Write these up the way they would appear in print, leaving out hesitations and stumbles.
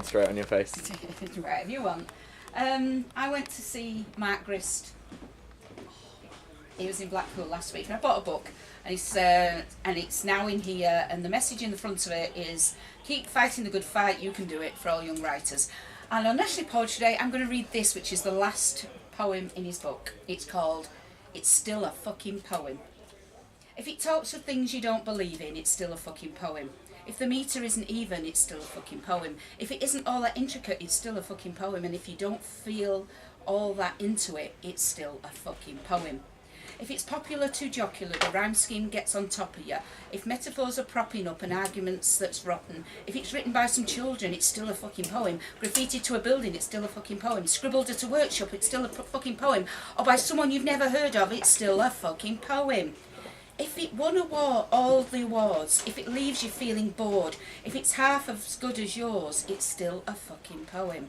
Straight on your face. Whatever you want. I went to see Mark Grist. He was in Blackpool last week, and I bought a book, and it's now in here. And the message in the front of it is, "Keep fighting the good fight. You can do it." For all young writers. And on National Poetry Day, I'm going to read this, which is the last poem in his book. It's called "It's Still a Fucking Poem." If it talks of things you don't believe in, it's still a fucking poem. If the metre isn't even, it's still a fucking poem. If it isn't all that intricate, it's still a fucking poem. And if you don't feel all that into it, it's still a fucking poem. If it's popular to jocular, the rhyme scheme gets on top of you. If metaphors are propping up and arguments that's rotten, if it's written by some children, it's still a fucking poem. Graffiti to a building, it's still a fucking poem. Scribbled at a workshop, it's still a fucking poem. Or by someone you've never heard of, it's still a fucking poem. If it won all the awards, if it leaves you feeling bored, if it's half as good as yours, it's still a fucking poem.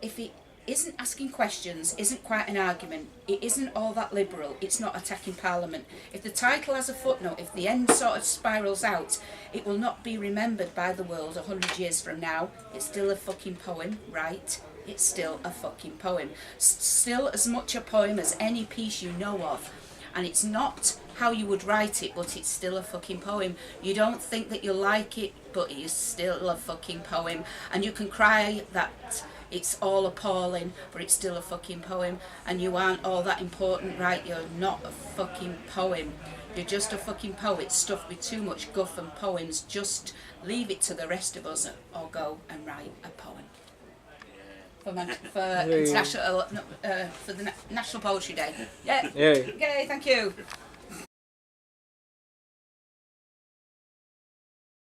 If it isn't asking questions, isn't quite an argument, it isn't all that liberal, it's not attacking Parliament. If the title has a footnote, if the end sort of spirals out, it will not be remembered by the world 100 years from now. It's still a fucking poem, right? It's still a fucking poem. Still as much a poem as any piece you know of. And it's not how you would write it, but it's still a fucking poem. You don't think that you'll like it, but it is still a fucking poem. And you can cry that it's all appalling, but it's still a fucking poem. And you aren't all that important, right? You're not a fucking poem. You're just a fucking poet stuffed with too much guff and poems. Just leave it to the rest of us, or go and write a poem. For the National Poetry Day. Yeah. Yeah. Okay, thank you.